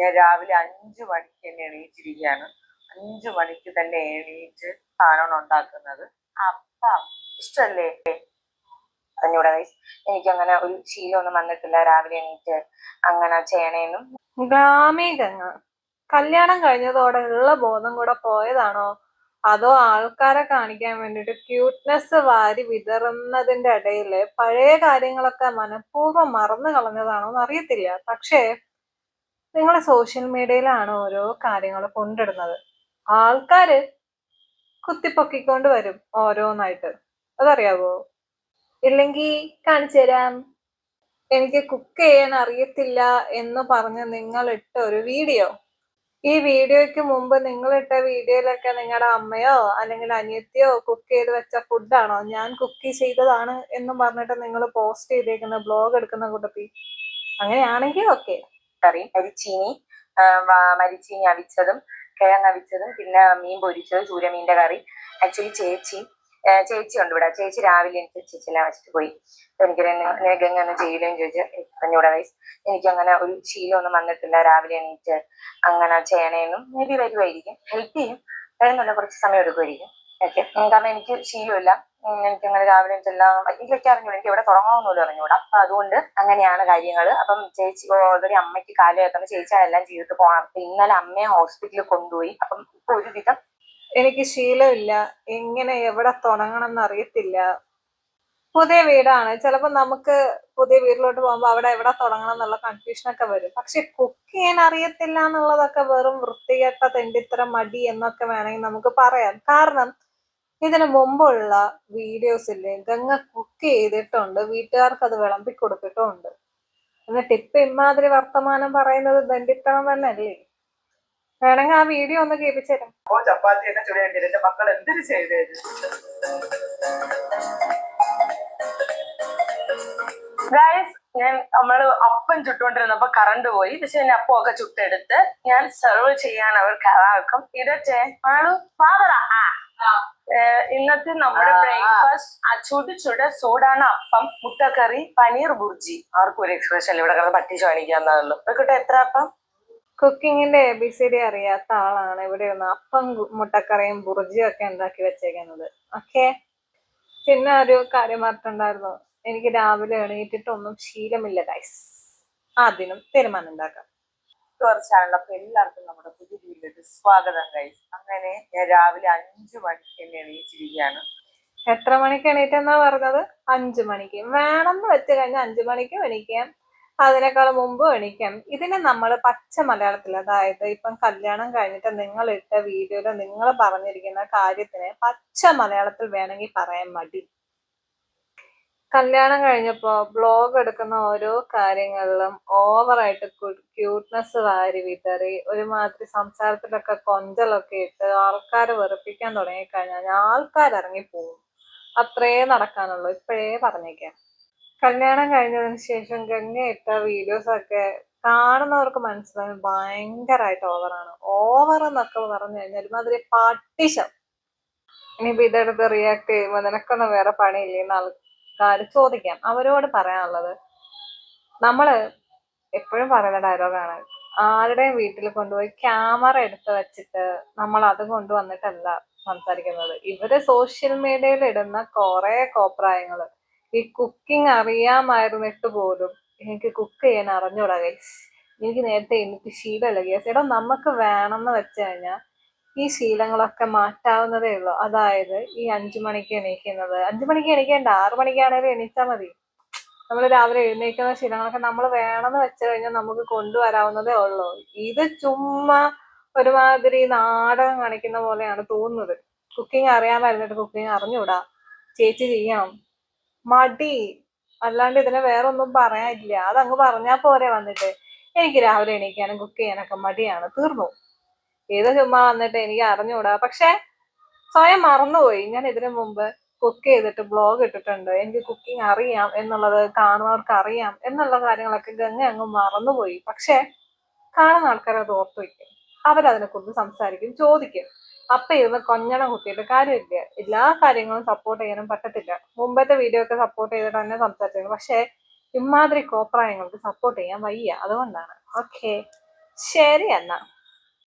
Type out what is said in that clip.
ഞാൻ രാവിലെ 5 മണിക്ക് തന്നെ എണീറ്റിരിക്കുകയാണ്. 5 മണിക്ക് തന്നെ എണീറ്റ് സാധനമാണ് ഉണ്ടാക്കുന്നത്. അപ്പം ഇഷ്ടമല്ലേ? അറിഞ്ഞൂടാ ഗൈസ്, എനിക്കങ്ങനെ ഒരു ശീലമൊന്നും വന്നിട്ടില്ല രാവിലെ എണീറ്റ് അങ്ങനെ ചെയ്യണേന്നും. ഗ്രാമീകങ്ങ കല്യാണം കഴിഞ്ഞതോടെ ഉള്ള ബോധം കൂടെ പോയതാണോ, അതോ ആൾക്കാരെ കാണിക്കാൻ വേണ്ടിട്ട് ക്യൂട്ട്നെസ് വാരി വിതറുന്നതിന്റെ ഇടയില് പഴയ കാര്യങ്ങളൊക്കെ മനഃപൂർവ്വം മറന്നു കളഞ്ഞതാണോ എന്ന് അറിയത്തില്ല. പക്ഷേ നിങ്ങൾ സോഷ്യൽ മീഡിയയിലാണ് ഓരോ കാര്യങ്ങൾ കൊണ്ടിടുന്നത്. ആൾക്കാര് കുത്തിപ്പൊക്കിക്കൊണ്ട് വരും ഓരോന്നായിട്ട്. അതറിയാവോ? ഇല്ലെങ്കിൽ കാണിച്ചു തരാം. എനിക്ക് കുക്ക് ചെയ്യാൻ അറിയത്തില്ല എന്ന് പറഞ്ഞ് നിങ്ങൾ ഇട്ട ഒരു വീഡിയോ, ഈ വീഡിയോയ്ക്ക് മുമ്പ് നിങ്ങളിട്ട വീഡിയോയിലൊക്കെ നിങ്ങളുടെ അമ്മയോ അല്ലെങ്കിൽ അനിയത്തിയോ കുക്ക് ചെയ്ത് വെച്ച ഫുഡാണോ ഞാൻ കുക്ക് ചെയ്തതാണ് എന്നും പറഞ്ഞിട്ട് നിങ്ങൾ പോസ്റ്റ് ചെയ്തേക്കുന്ന ബ്ലോഗ് എടുക്കുന്ന കൂട്ടത്തിൽ? അങ്ങനെയാണെങ്കിൽ ഓക്കെ. കറി മരിച്ചീനി അവിച്ചതും കിഴങ്ങ് അവിച്ചതും പിന്നെ മീൻ പൊരിച്ചത്, ചൂരമീൻ്റെ കറി. ആക്ച്വലി ചേച്ചി ഉണ്ട് ഇവിടെ. ചേച്ചി രാവിലെ എനിക്ക് ചേച്ചിയെല്ലാം വെച്ചിട്ട് പോയി. എനിക്ക് ഗംഗ ഒന്ന് ചെയ്യില്ലെന്ന് ചോദിച്ചാൽ അറിഞ്ഞൂടാ ഗൈസ്, എനിക്കങ്ങനെ ഒരു ശീലമൊന്നും വന്നിട്ടില്ല രാവിലെ എണീറ്റ് അങ്ങനെ ചെയ്യണേന്നും. മേ ബി വരുമായിരിക്കും, ഹെൽപ്പ് ചെയ്യും, വേണമെന്നുള്ള കുറച്ച് സമയം എടുക്കുമായിരിക്കും. ഓക്കെ, കാരണം എനിക്ക് ശീലമില്ല. എനിക്കങ്ങനെ രാവിലെ എല്ലാം എനിക്കൊക്കെ അറിഞ്ഞൂടാ, എനിക്ക് എവിടെ തുടങ്ങണമെന്നൊന്നും അറിഞ്ഞൂടാ. അപ്പൊ അതുകൊണ്ട് അങ്ങനെയാണ് കാര്യങ്ങൾ. അപ്പം ചേച്ചി ഓൾറെഡി അമ്മയ്ക്ക് കാല് കേൾക്കുമ്പോൾ ചേച്ചി അതെല്ലാം ചെയ്തിട്ട് പോകണം. അപ്പൊ ഇന്നലെ അമ്മയെ ഹോസ്പിറ്റലിൽ കൊണ്ടുപോയി. അപ്പം ഇപ്പൊ ഒരുവിധം എനിക്ക് ശീലമില്ല, എങ്ങനെ എവിടെ തുടങ്ങണം എന്ന് അറിയത്തില്ല. പുതിയ വീടാണ്, ചിലപ്പോൾ നമുക്ക് പുതിയ വീട്ടിലോട്ട് പോകുമ്പോൾ അവിടെ എവിടെ തുടങ്ങണം എന്നുള്ള കൺഫ്യൂഷനൊക്കെ വരും. പക്ഷെ കുക്ക് ചെയ്യാൻ അറിയത്തില്ല എന്നുള്ളതൊക്കെ വെറും വൃത്തികെട്ട തെണ്ടിത്തരം മടി എന്നൊക്കെ വേണമെങ്കിൽ നമുക്ക് പറയാം. കാരണം ഇതിനു മുമ്പുള്ള വീഡിയോസില് ഗംഗ കുക്ക് ചെയ്തിട്ടുണ്ട്, വീട്ടുകാർക്ക് അത് വിളമ്പി കൊടുത്തിട്ടുണ്ട്. എന്നിട്ട് ഇപ്പൊ ഇമാതിരി വർത്തമാനം പറയുന്നത് ദണ്ഡിത്തണം തന്നെ അല്ലേ? വേണമെങ്കിൽ ആ വീഡിയോ ഒന്ന് കേൾപ്പിച്ചു തരാം. ചപ്പാത്തി തന്നെ ചുടേണ്ടി എന്റെ മക്കൾ എന്തിനു ചെയ്തേ? ഗൈസ്, നമ്മള് അപ്പം ചുട്ടുകൊണ്ടിരുന്നപ്പോ കറണ്ട് പോയി. പക്ഷെ എന്നെ അപ്പം ഒക്കെ ചുട്ടെടുത്ത് ഞാൻ സെർവ് ചെയ്യാൻ അവർക്ക് ആക്കും. ഇടട്ടെ ആളു പാവറ. ഇന്നത്തെ നമ്മുടെ ബ്രേക്ക്ഫാസ്റ്റ് ചൂടാണ് അപ്പം, മുട്ടക്കറി, പനീർ ബുർജി. ആർക്കും ഒരു എക്സ്പ്രഷൻ ഇവിടെ കിടന്ന് പറ്റിച്ചു കാണിക്കാന്നുള്ളൂ. നോക്കട്ടെ എത്ര അപ്പം. കുക്കിങ്ങിന്റെ ABCD അറിയാത്ത ആളാണ് ഇവിടെ ഒന്ന് അപ്പം മുട്ടക്കറിയും ബുർജിയും ഒക്കെ ഉണ്ടാക്കി വെച്ചേക്കുന്നത്. ഓക്കെ, പിന്നെ ഒരു കാര്യം പറഞ്ഞിട്ടുണ്ടായിരുന്നു, എനിക്ക് രാവിലെ എണീറ്റിട്ടൊന്നും ശീലമില്ല ഗൈസ്. അതിനും തീരുമാനം ഉണ്ടാക്കാം. ചാനൽ. അപ്പൊ എല്ലാവർക്കും നമ്മുടെ പുതിയ വീഡിയോയിലേക്ക് സ്വാഗതം ഗൈസ്. അങ്ങനെ ഞാൻ രാവിലെ 5 മണിക്ക് തന്നെ എണീറ്റിരിക്കുകയാണ്. എത്ര മണിക്ക് എണീറ്റെന്നാ പറഞ്ഞത്? 5 മണിക്ക്. വേണമെന്ന് വെച്ച് കഴിഞ്ഞാൽ 5 മണിക്കും എണീക്കാം, അതിനേക്കാൾ മുമ്പ് എണീക്കാം. ഇതിനെ നമ്മൾ പച്ച മലയാളത്തിൽ, അതായത് ഇപ്പം കല്യാണം കഴിഞ്ഞിട്ട് നിങ്ങൾ ഇട്ട വീഡിയോയിൽ നിങ്ങൾ പറഞ്ഞിരിക്കുന്ന കാര്യത്തിനെ പച്ച മലയാളത്തിൽ വേണമെങ്കിൽ പറയാൻ മടി. കല്യാണം കഴിഞ്ഞപ്പോ ബ്ലോഗ് എടുക്കുന്ന ഓരോ കാര്യങ്ങളിലും ഓവറായിട്ട് ക്യൂട്ട്നെസ് വാരി വിതറി ഒരുമാതിരി സംസാരത്തിലൊക്കെ കൊഞ്ചലൊക്കെ ഇട്ട് ആൾക്കാരെ വെറുപ്പിക്കാൻ തുടങ്ങിക്കഴിഞ്ഞാൽ ആൾക്കാരിറങ്ങിപ്പോവും. അത്രേ നടക്കാനുള്ളൂ, ഇപ്പോഴേ പറഞ്ഞേക്കാം. കല്യാണം കഴിഞ്ഞതിന് ശേഷം ഗംഗ ഇട്ട വീഡിയോസൊക്കെ കാണുന്നവർക്ക് മനസ്സിലാവും ഭയങ്കരമായിട്ട് ഓവറാണ്. ഓവർ എന്നൊക്കെ പറഞ്ഞു കഴിഞ്ഞാൽ ഒരുമാതിരി പാട്ടിശം. ഇനിയിപ്പോ ഇതെടുത്ത് റിയാക്ട് ചെയ്യുമ്പോൾ നിനക്കൊന്നും വേറെ പണിയില്ലെന്ന് ആൾക്കാർ ചോദിക്കാം. അവരോട് പറയാനുള്ളത്, നമ്മള് എപ്പോഴും പറയുന്ന ഡയലോഗാണ്, ആരുടെയും വീട്ടിൽ കൊണ്ടുപോയി ക്യാമറ എടുത്ത് വെച്ചിട്ട് നമ്മൾ അത് കൊണ്ടുവന്നിട്ടല്ല സംസാരിക്കുന്നത്. ഇവര് സോഷ്യൽ മീഡിയയിൽ ഇടുന്ന കുറെ കോപ്രായങ്ങള്, ഈ കുക്കിംഗ് അറിയാമായിരുന്നിട്ട് പോലും എനിക്ക് കുക്ക് ചെയ്യാൻ അറിഞ്ഞൂടാ ഗൈസ്, എനിക്ക് നേരത്തെ എനിക്ക് ശീലമല്ല ഗൈസ്. എടാ, നമുക്ക് വേണമെന്ന് വെച്ച് കഴിഞ്ഞാൽ ഈ ശീലങ്ങളൊക്കെ മാറ്റാവുന്നതേ ഉള്ളൂ. അതായത് ഈ 5 മണിക്ക് എണീക്കുന്നത്, 5 മണിക്ക് എണീക്കേണ്ട, 6 മണിക്കാണേലും എണീച്ചാൽ മതി. നമ്മൾ രാവിലെ എഴുന്നേൽക്കുന്ന ശീലങ്ങളൊക്കെ നമ്മൾ വേണമെന്ന് വെച്ച് കഴിഞ്ഞാൽ നമുക്ക് കൊണ്ടുവരാവുന്നതേ ഉള്ളൂ. ഇത് ചുമ്മാ ഒരുമാതിരി നാടകം കാണിക്കുന്ന പോലെയാണ് തോന്നുന്നത്. കുക്കിംഗ് അറിയാമായിരുന്നിട്ട് കുക്കിംഗ് അറിഞ്ഞൂടാ, ചേച്ചി ചെയ്യണം, മടി. അല്ലാണ്ട് ഇതിനെ വേറെ ഒന്നും പറയാനില്ല. അതങ്ങ് പറഞ്ഞാൽ പോരെ വന്നിട്ട് എനിക്ക് രാവിലെ എണീക്കാനും കുക്ക് ചെയ്യാനൊക്കെ മടിയാണ്, തീർന്നു. ഏത് ചുമ്മാ വന്നിട്ട് എനിക്ക് അറിഞ്ഞൂടാ. പക്ഷെ സ്വയം മറന്നുപോയി. ഞാൻ ഇതിനു മുമ്പ് കുക്ക് ചെയ്തിട്ട് ബ്ലോഗ് ഇട്ടിട്ടുണ്ട്, എനിക്ക് കുക്കിംഗ് അറിയാം എന്നുള്ളത് കാണുന്നവർക്ക് അറിയാം എന്നുള്ള കാര്യങ്ങളൊക്കെ ഗംഗ അങ്ങ് മറന്നുപോയി. പക്ഷെ കാണുന്ന ആൾക്കാർ അത് ഓർത്തു വയ്ക്കും, അവരതിനെ കുറിച്ച് സംസാരിക്കും, ചോദിക്കും. അപ്പൊ ഇരുന്ന് കൊഞ്ഞണം കുത്തിയിട്ട് കാര്യമില്ല. എല്ലാ കാര്യങ്ങളും സപ്പോർട്ട് ചെയ്യാനും പറ്റത്തില്ല. മുമ്പത്തെ വീഡിയോ ഒക്കെ സപ്പോർട്ട് ചെയ്തിട്ട് തന്നെ സംസാരിച്ചിരുന്നു. പക്ഷെ ഇമാതിരി കോപ്രായങ്ങൾക്ക് സപ്പോർട്ട് ചെയ്യാൻ വയ്യ, അതുകൊണ്ടാണ്. ഓക്കെ. ശരി എന്നാ.